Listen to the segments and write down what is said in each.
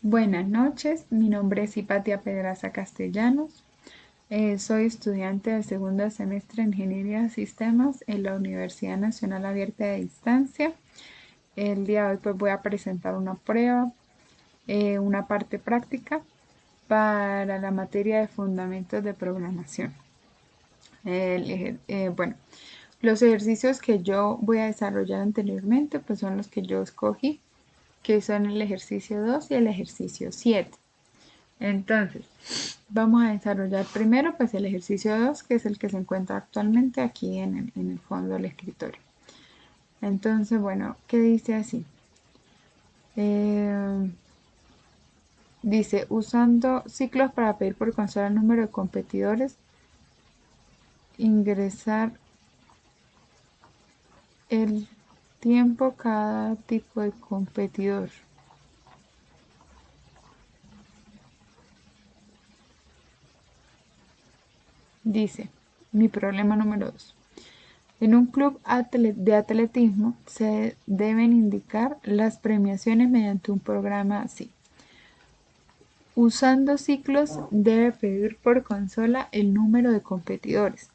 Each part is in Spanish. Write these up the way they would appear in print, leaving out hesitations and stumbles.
Buenas noches, mi nombre es Hipatia Pedraza Castellanos. Soy estudiante del segundo semestre de Ingeniería de Sistemas en la Universidad Nacional Abierta de Distancia. El día de hoy pues voy a presentar una prueba, una parte práctica para la materia de fundamentos de programación. Bueno, los ejercicios que yo voy a desarrollar anteriormente pues son los que yo escogí, que son el ejercicio 2 y el ejercicio 7. Entonces, vamos a desarrollar primero pues el ejercicio 2, que es el que se encuentra actualmente aquí en el fondo del escritorio. Entonces, bueno, ¿qué dice así? Dice, usando ciclos para pedir por consola el número de competidores, ingresar el tiempo cada tipo de competidor. Dice, mi problema número 2. En un club de atletismo se deben indicar las premiaciones mediante un programa así. Usando ciclos debe pedir por consola el número de competidores,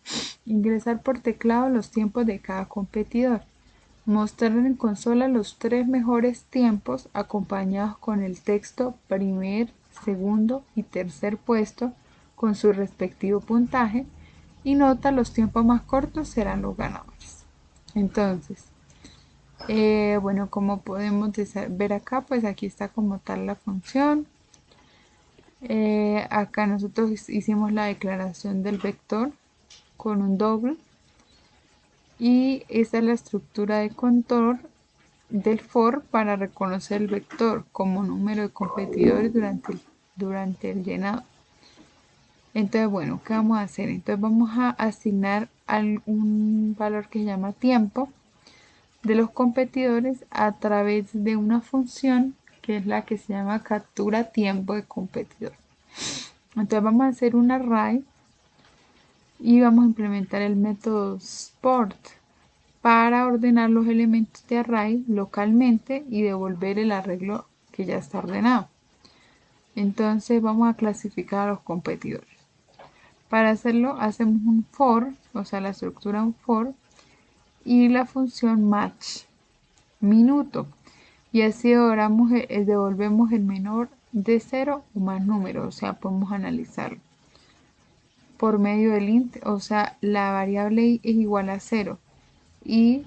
ingresar por teclado los tiempos de cada competidor, mostrar en consola los 3 mejores tiempos acompañados con el texto primer, segundo y tercer puesto con su respectivo puntaje y nota los tiempos más cortos serán los ganadores. Entonces, bueno, como podemos ver acá, pues aquí está como tal la función. Acá nosotros hicimos la declaración del vector con un doble y esta es la estructura de control del for para reconocer el vector como número de competidores durante el llenado. Entonces, bueno, ¿qué vamos a hacer? Entonces vamos a asignar un valor que se llama tiempo de los competidores a través de una función que es la que se llama captura tiempo de competidor. Entonces vamos a hacer un array y vamos a implementar el método sort para ordenar los elementos de array localmente y devolver el arreglo que ya está ordenado. Entonces vamos a clasificar a los competidores. Para hacerlo hacemos un for, o sea la estructura un for y la función match minuto, y así devolvemos el menor de 0 o más número, o sea podemos analizarlo por medio del int, o sea la variable i es igual a 0 y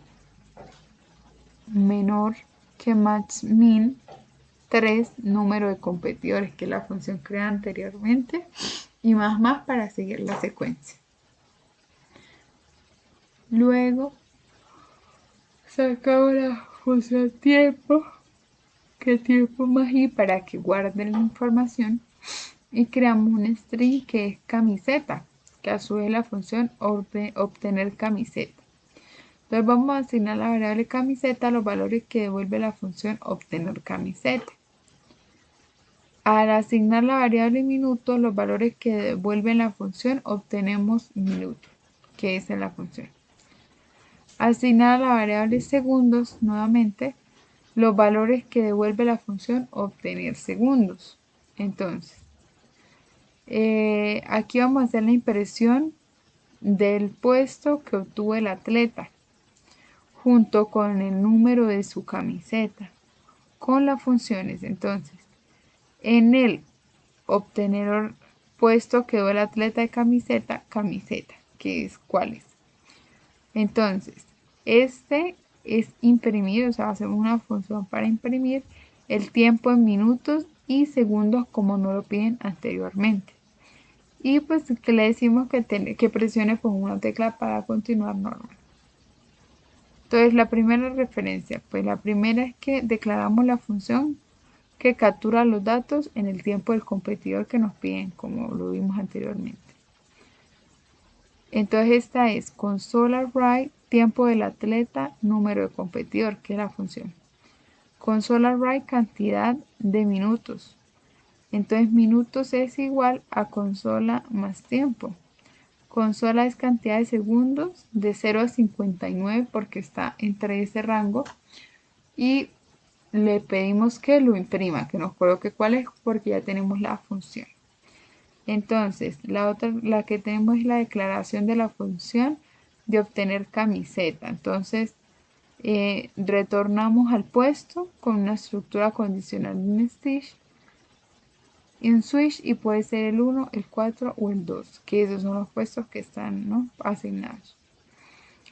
menor que maxmin 3 número de competidores, que es la función creada anteriormente, y más para seguir la secuencia. Luego sacamos la función tiempo, que tiempo más i para que guarde la información, y creamos un string que es camiseta, que a su vez la función obtener camiseta. Entonces vamos a asignar a la variable camiseta los valores que devuelve la función obtener camiseta. Al asignar la variable minuto, los valores que devuelven la función obtenemos minuto, que esa es la función. Asignar a la variable segundos, nuevamente, los valores que devuelve la función obtener segundos. Entonces, aquí vamos a hacer la impresión del puesto que obtuvo el atleta, junto con el número de su camiseta, con las funciones. Entonces, en el obtener puesto quedó el atleta de camiseta, que es cuál es. Entonces, este es imprimir, o sea, hacemos una función para imprimir el tiempo en minutos y segundos como nos lo piden anteriormente. Y pues que le decimos que presione con una tecla para continuar normal. Entonces, la primera referencia, pues la primera es que declaramos la función que captura los datos en el tiempo del competidor que nos piden, como lo vimos anteriormente. Entonces esta es console.write, tiempo del atleta, número de competidor, que es la función. Console.write, cantidad de minutos. Entonces minutos es igual a consola más tiempo. Consola es cantidad de segundos de 0 a 59 porque está entre ese rango. Y le pedimos que lo imprima, que nos coloque cuál es, porque ya tenemos la función. Entonces, la que tenemos es la declaración de la función de obtener camiseta. Entonces, retornamos al puesto con una estructura condicional de un stitch y un switch, y puede ser el 1, el 4 o el 2, que esos son los puestos que están, ¿no?, asignados.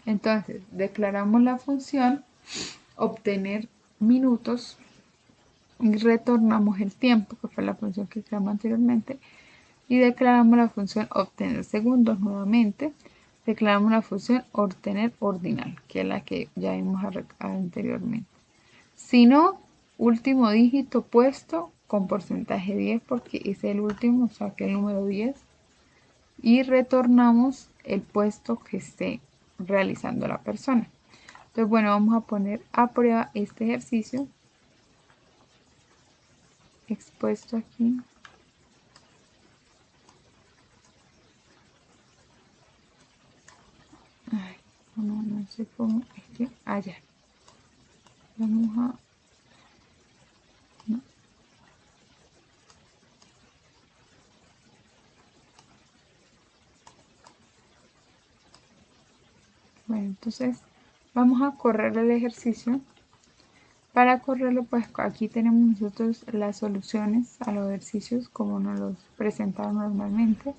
Entonces, declaramos la función obtener minutos y retornamos el tiempo, que fue la función que creamos anteriormente, y declaramos la función obtener segundos nuevamente. Declaramos la función obtener ordinal, que es la que ya vimos anteriormente. Si no, último dígito puesto con porcentaje 10, porque es el último, o sea que el número 10, y retornamos el puesto que esté realizando la persona. Entonces, bueno, vamos a poner a prueba este ejercicio expuesto aquí. Ay, no sé cómo, allá. Vamos a... no. Bueno, entonces vamos a correr el ejercicio. Para correrlo, pues aquí tenemos nosotros las soluciones a los ejercicios como nos los presentaron normalmente.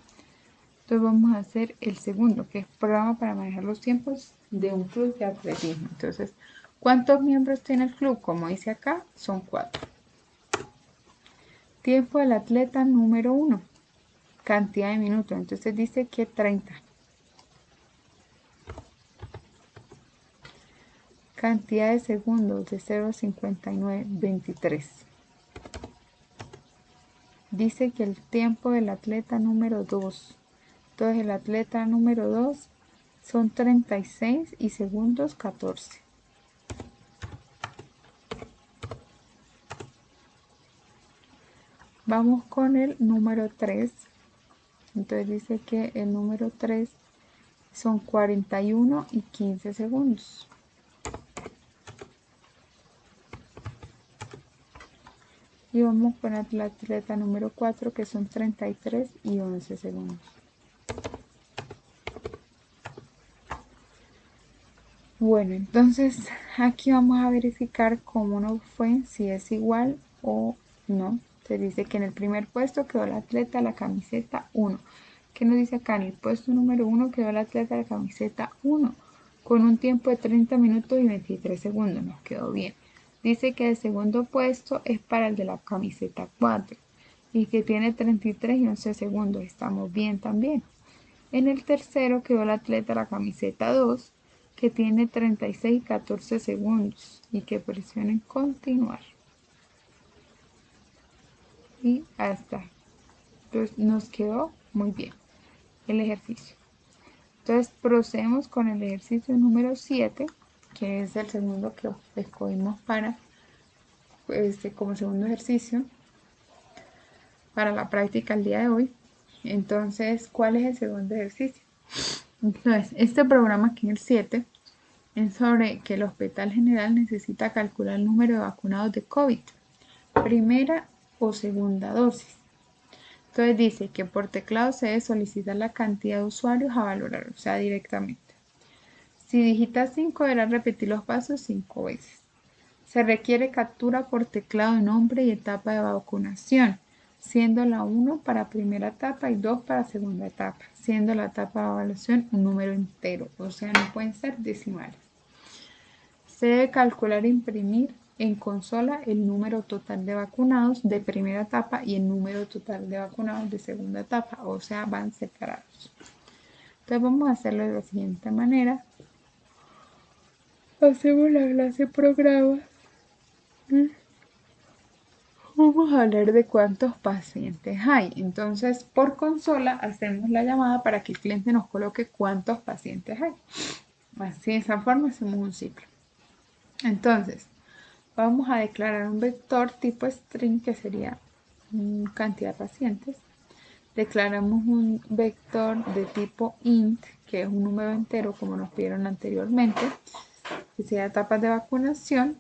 Entonces vamos a hacer el segundo, que es programa para manejar los tiempos de un club de atletismo. Entonces, ¿cuántos miembros tiene el club? Como dice acá, son 4. Tiempo del atleta número 1. Cantidad de minutos. Entonces dice que 30. Cantidad de segundos de 0 a 59, 23. Dice que el tiempo del atleta número 2. Entonces el atleta número 2 son 36 y segundos 14. Vamos con el número 3. Entonces dice que el número 3 son 41 y 15 segundos. Y vamos con el atleta número 4, que son 33 y 11 segundos. Bueno, entonces aquí vamos a verificar cómo nos fue, si es igual o no. Se dice que en el primer puesto quedó el atleta la camiseta 1. ¿Qué nos dice acá? En el puesto número 1 quedó el atleta la camiseta 1, con un tiempo de 30 minutos y 23 segundos. Nos quedó bien. Dice que el segundo puesto es para el de la camiseta 4 y que tiene 33 y 11 segundos. Estamos bien también. En el tercero quedó el atleta la camiseta 2, que tiene 36 y 14 segundos, y que presionen continuar. Y hasta. Entonces nos quedó muy bien el ejercicio. Entonces procedemos con el ejercicio número 7, que es el segundo que escogimos para como segundo ejercicio para la práctica el día de hoy. Entonces, ¿cuál es el segundo ejercicio? Entonces, este programa aquí en el 7 es sobre que el Hospital General necesita calcular el número de vacunados de COVID, primera o segunda dosis. Entonces dice que por teclado se debe solicitar la cantidad de usuarios a valorar, o sea, directamente. Si digitas 5, deberás repetir los pasos 5 veces. Se requiere captura por teclado de nombre y etapa de vacunación, siendo la 1 para primera etapa y 2 para segunda etapa, siendo la etapa de evaluación un número entero, o sea, no pueden ser decimales. Se debe calcular e imprimir en consola el número total de vacunados de primera etapa y el número total de vacunados de segunda etapa, o sea, van separados. Entonces vamos a hacerlo de la siguiente manera. Hacemos la clase programa. Vamos a hablar de cuántos pacientes hay. Entonces, por consola hacemos la llamada para que el cliente nos coloque cuántos pacientes hay. Así, de esa forma hacemos un ciclo. Entonces, vamos a declarar un vector tipo string, que sería cantidad de pacientes. Declaramos un vector de tipo int, que es un número entero como nos pidieron anteriormente, que sea etapas de vacunación.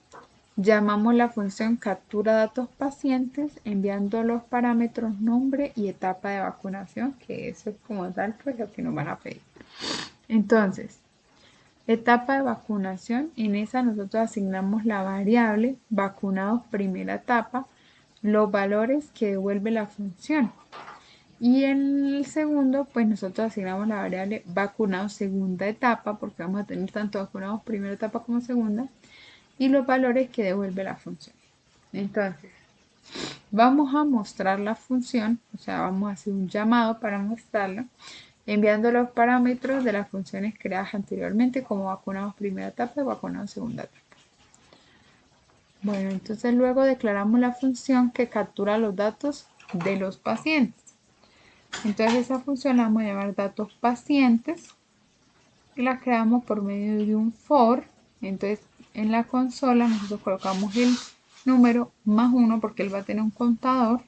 Llamamos la función captura datos pacientes enviando los parámetros nombre y etapa de vacunación, que eso es como tal pues lo que nos van a pedir. Entonces, etapa de vacunación, en esa nosotros asignamos la variable vacunados primera etapa, los valores que devuelve la función. Y en el segundo, pues nosotros asignamos la variable vacunados segunda etapa, porque vamos a tener tanto vacunados primera etapa como segunda, y los valores que devuelve la función. Entonces, vamos a mostrar la función, o sea, vamos a hacer un llamado para mostrarla, enviando los parámetros de las funciones creadas anteriormente como vacunados primera etapa y vacunados segunda etapa. Bueno, entonces luego declaramos la función que captura los datos de los pacientes. Entonces esa función la vamos a llamar datos pacientes y la creamos por medio de un for. Entonces en la consola nosotros colocamos el número más 1 porque él va a tener un contador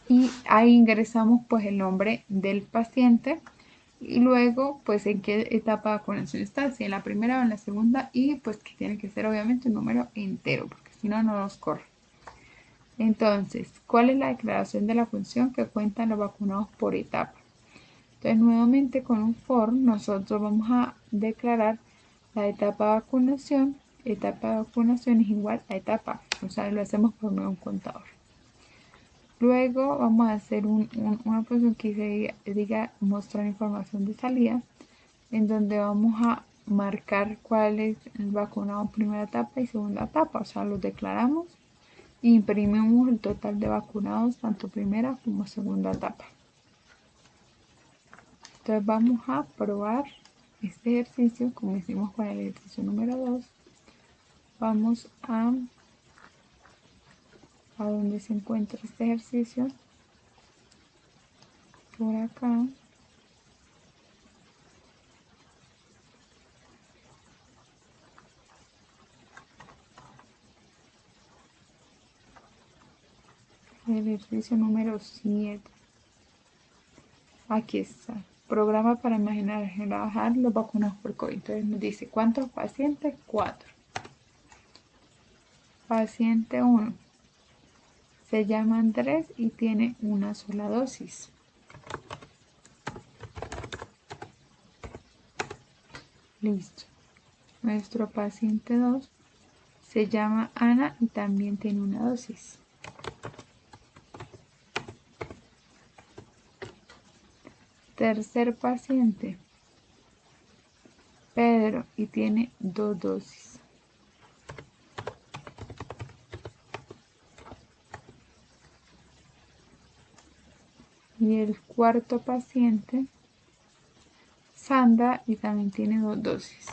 y ahí ingresamos pues el nombre del paciente y luego pues en qué etapa de vacunación está, si en la primera o en la segunda, y pues que tiene que ser obviamente un número entero porque si no, no nos corre. Entonces, ¿cuál es la declaración de la función que cuentan los vacunados por etapa? Entonces, nuevamente con un for, nosotros vamos a declarar la etapa de vacunación. Etapa de vacunación es igual a etapa, o sea, lo hacemos por medio de un contador. Luego vamos a hacer una función que se diga mostrar información de salida, en donde vamos a marcar cuál es el vacunado primera etapa y segunda etapa, o sea, los declaramos e imprimimos el total de vacunados tanto primera como segunda etapa. Entonces vamos a probar este ejercicio como hicimos con el ejercicio número 2. Vamos a donde se encuentra este ejercicio, por acá. El ejercicio número 7. Aquí está. Programa para imaginar trabajar los vacunados por COVID. Entonces nos dice, ¿cuántos pacientes? 4. Paciente 1. Se llama Andrés y tiene una sola dosis. Listo. Nuestro paciente 2 se llama Ana y también tiene una dosis. Tercer paciente, Pedro, y tiene 2 dosis. Y el cuarto paciente, Sandra, y también tiene 2 dosis.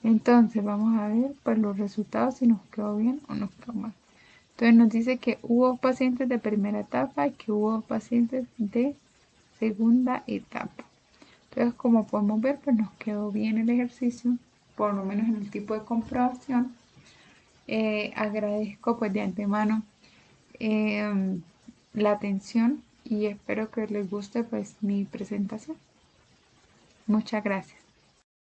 Entonces vamos a ver pues los resultados si nos quedó bien o nos quedó mal. Entonces nos dice que hubo pacientes de primera etapa y que hubo pacientes de segunda etapa. Entonces como podemos ver pues nos quedó bien el ejercicio, por lo menos en el tipo de comprobación. Agradezco pues de antemano la atención y espero que les guste pues mi presentación. Muchas gracias.